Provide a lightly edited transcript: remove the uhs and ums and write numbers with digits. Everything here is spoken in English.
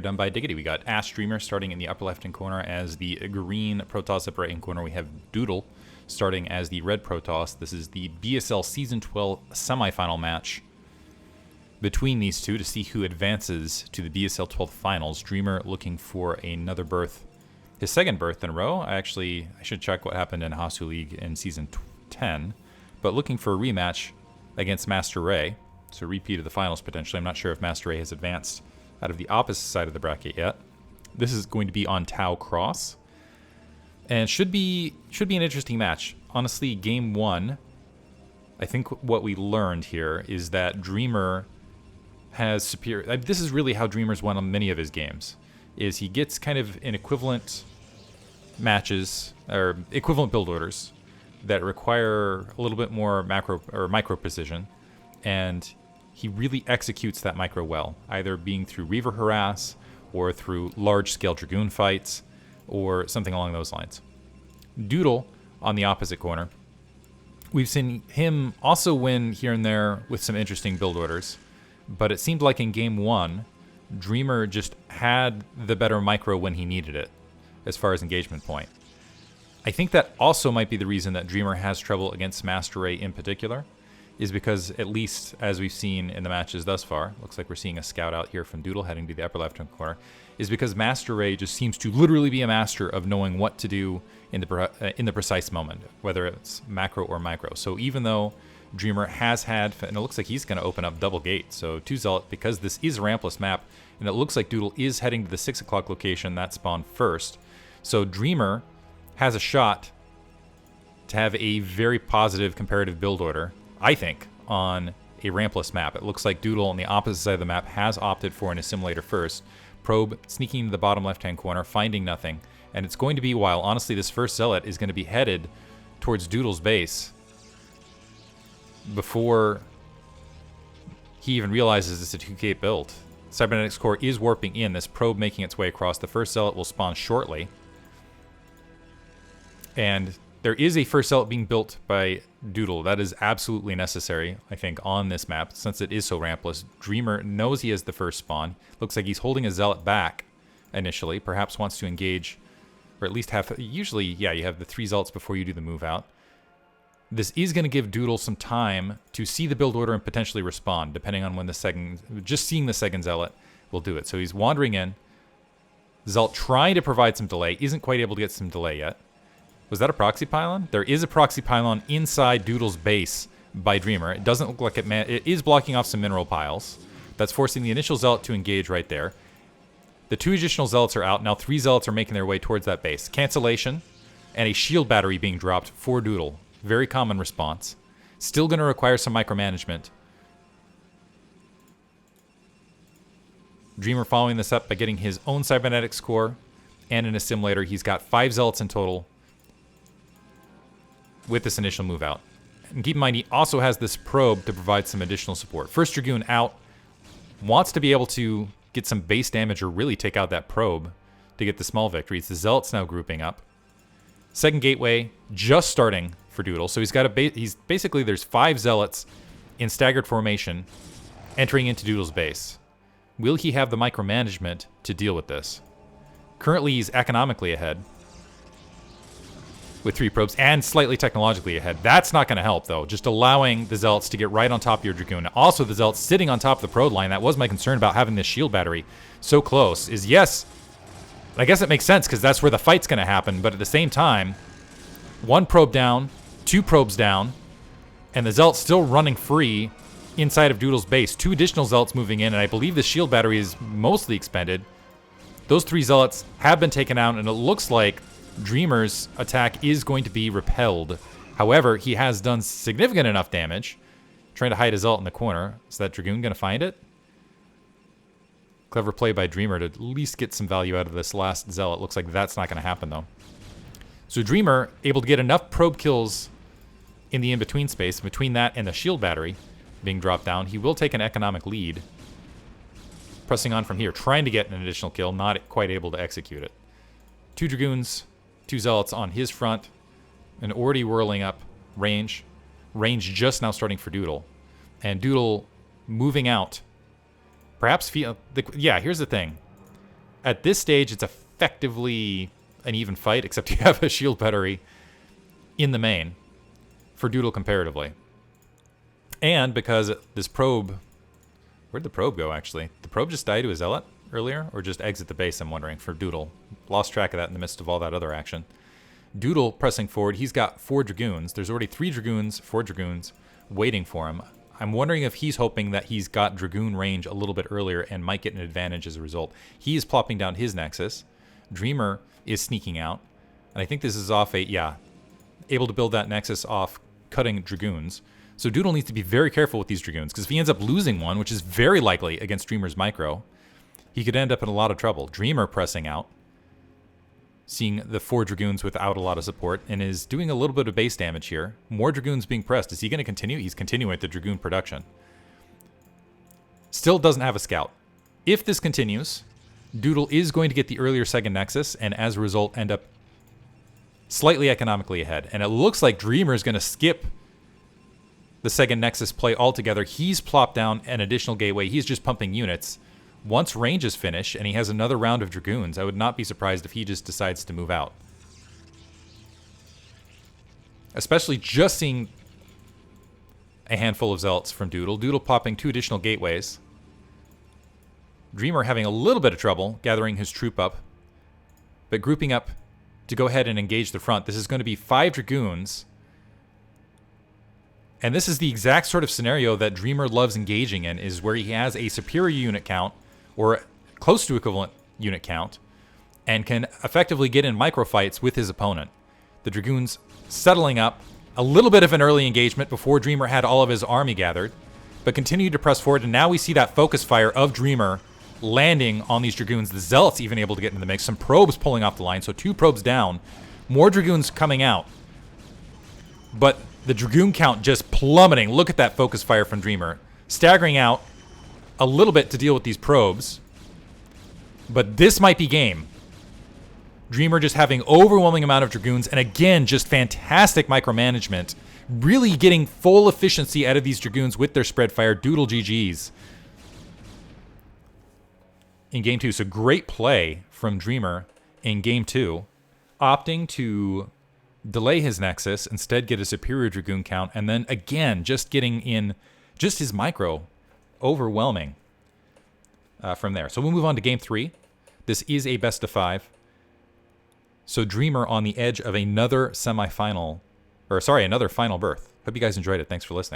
done by Diggity. We got Ash Dreamer starting in the upper left-hand corner as the green Protoss. Upper right-hand corner, we have Doodle starting as the red Protoss. This is the BSL Season 12 semifinal match between these two to see who advances to the BSL 12 finals. Dreamer looking for another berth, his second berth in a row. I should check what happened in Hasuleague in Season 10, but looking for a rematch against Master Ray. So a repeat of the finals potentially. I'm not sure if Master Ray has advanced out of the opposite side of the bracket yet. This is going to be on Tau Cross, and should be an interesting match. Honestly, game one, I think what we learned here is that Dreamer has superior. This is really how Dreamer's won on many of his games. Is he gets kind of in equivalent matches or equivalent build orders that require a little bit more macro or micro precision, and he really executes that micro well, either being through Reaver Harass or through large-scale Dragoon fights or something along those lines. Doodle on the opposite corner. We've seen him also win here and there with some interesting build orders, but it seemed like in game one, Dreamer just had the better micro when he needed it, as far as engagement point. I think that also might be the reason that Dreamer has trouble against Master Ray in particular, is because, at least as we've seen in the matches thus far, looks like we're seeing a scout out here from Doodle heading to the upper left-hand corner, is because Master Ray just seems to literally be a master of knowing what to do in the precise moment, whether it's macro or micro. So even though Dreamer has had, and it looks like he's going to open up double gate, so 2 Zealot, because this is a rampless map, and it looks like Doodle is heading to the 6 o'clock location that spawned first. So Dreamer has a shot to have a very positive comparative build order, I think, on a rampless map. It looks like Doodle on the opposite side of the map has opted for an assimilator first. Probe sneaking into the bottom left-hand corner, finding nothing. And it's going to be, while honestly this first Zealot is going to be headed towards Doodle's base before he even realizes it's a 2K build. Cybernetics Core is warping in. This probe making its way across. The first Zealot will spawn shortly. And there is a first Zealot being built by Doodle. That is absolutely necessary, I think, on this map, since it is so rampless. Dreamer knows he has the first spawn. Looks like he's holding a Zealot back initially. Perhaps wants to engage, or at least have... Usually, yeah, you have the 3 Zealots before you do the move out. This is going to give Doodle some time to see the build order and potentially respond, depending on when the second... Just seeing the second Zealot will do it. So he's wandering in. Zealot trying to provide some delay. Isn't quite able to get some delay yet. Was that a proxy pylon? There is a proxy pylon inside Doodle's base by Dreamer. It doesn't look like it is blocking off some mineral piles. That's forcing the initial Zealot to engage right there. The 2 additional Zealots are out. Now 3 Zealots are making their way towards that base. Cancellation and a shield battery being dropped for Doodle. Very common response. Still going to require some micromanagement. Dreamer following this up by getting his own cybernetics core and an assimilator. He's got 5 Zealots in total with this initial move out. And keep in mind, he also has this probe to provide some additional support. First Dragoon out. Wants to be able to get some base damage or really take out that probe to get the small victories. The Zealots now grouping up. Second gateway just starting for Doodle. So he's got he's basically, there's 5 Zealots in staggered formation entering into Doodle's base. Will he have the micromanagement to deal with this? Currently, he's economically ahead with 3 probes, and slightly technologically ahead. That's not going to help, though. Just allowing the Zealots to get right on top of your Dragoon. Also, the Zealots sitting on top of the probe line. That was my concern about having this shield battery so close. Is yes, I guess it makes sense, because that's where the fight's going to happen, but at the same time, 1 probe down, 2 probes down, and the Zealot's still running free inside of Doodle's base. 2 additional Zealots moving in, and I believe the shield battery is mostly expended. Those 3 Zealots have been taken out, and it looks like Dreamer's attack is going to be repelled. However, he has done significant enough damage. Trying to hide his Zealot in the corner. Is that Dragoon going to find it? Clever play by Dreamer to at least get some value out of this last Zealot. Looks like that's not going to happen, though. So Dreamer able to get enough probe kills in the in-between space, between that and the shield battery being dropped down. He will take an economic lead. Pressing on from here, trying to get an additional kill, not quite able to execute it. 2 Dragoons, 2 Zealots on his front, and already whirling up range. Range just now starting for Doodle. And Doodle moving out. Perhaps, yeah, here's the thing. At this stage, it's effectively an even fight, except you have a shield battery in the main for Doodle comparatively. And because this probe... Where'd the probe go, actually? The probe just died to a Zealot earlier? Or just exit the base, I'm wondering, for Doodle. Lost track of that in the midst of all that other action. Doodle pressing forward. He's got 4 Dragoons. There's already 3 Dragoons, 4 Dragoons waiting for him. I'm wondering if he's hoping that he's got Dragoon range a little bit earlier and might get an advantage as a result. He is plopping down his Nexus. Dreamer is sneaking out. And I think this is off a... Yeah. Able to build that Nexus off cutting Dragoons. So Doodle needs to be very careful with these Dragoons, because if he ends up losing one, which is very likely against Dreamer's Micro, he could end up in a lot of trouble. Dreamer pressing out, seeing the 4 Dragoons without a lot of support, and is doing a little bit of base damage here. More Dragoons being pressed. Is he going to continue? He's continuing with the Dragoon production. Still doesn't have a scout. If this continues, Doodle is going to get the earlier second Nexus, and as a result end up slightly economically ahead. And it looks like Dreamer is going to skip the second Nexus play altogether. He's plopped down an additional gateway. He's just pumping units. Once range is finished and he has another round of Dragoons, I would not be surprised if he just decides to move out. Especially just seeing a handful of Zealots from Doodle. Doodle popping 2 additional gateways. Dreamer having a little bit of trouble gathering his troop up, but grouping up to go ahead and engage the front. This is going to be 5 Dragoons. And this is the exact sort of scenario that Dreamer loves engaging in, is where he has a superior unit count, or close to equivalent unit count, and can effectively get in microfights with his opponent. The Dragoons settling up, a little bit of an early engagement before Dreamer had all of his army gathered, but continued to press forward, and now we see that focus fire of Dreamer landing on these Dragoons. The Zealots even able to get into the mix. Some probes pulling off the line, so 2 probes down. More Dragoons coming out. But the Dragoon count just plummeting. Look at that focus fire from Dreamer. Staggering out a little bit to deal with these probes. But this might be game. Dreamer just having overwhelming amount of Dragoons. And again, just fantastic micromanagement. Really getting full efficiency out of these Dragoons with their spread fire. Doodle GG's in game 2. So great play from Dreamer in game 2. Opting to delay his Nexus, instead get a superior Dragoon count, and then again, just getting in just his micro. Overwhelming from there. So we'll move on to game 3. This is a best of 5. So Dreamer on the edge of another semifinal, or sorry, another final berth. Hope you guys enjoyed it. Thanks for listening.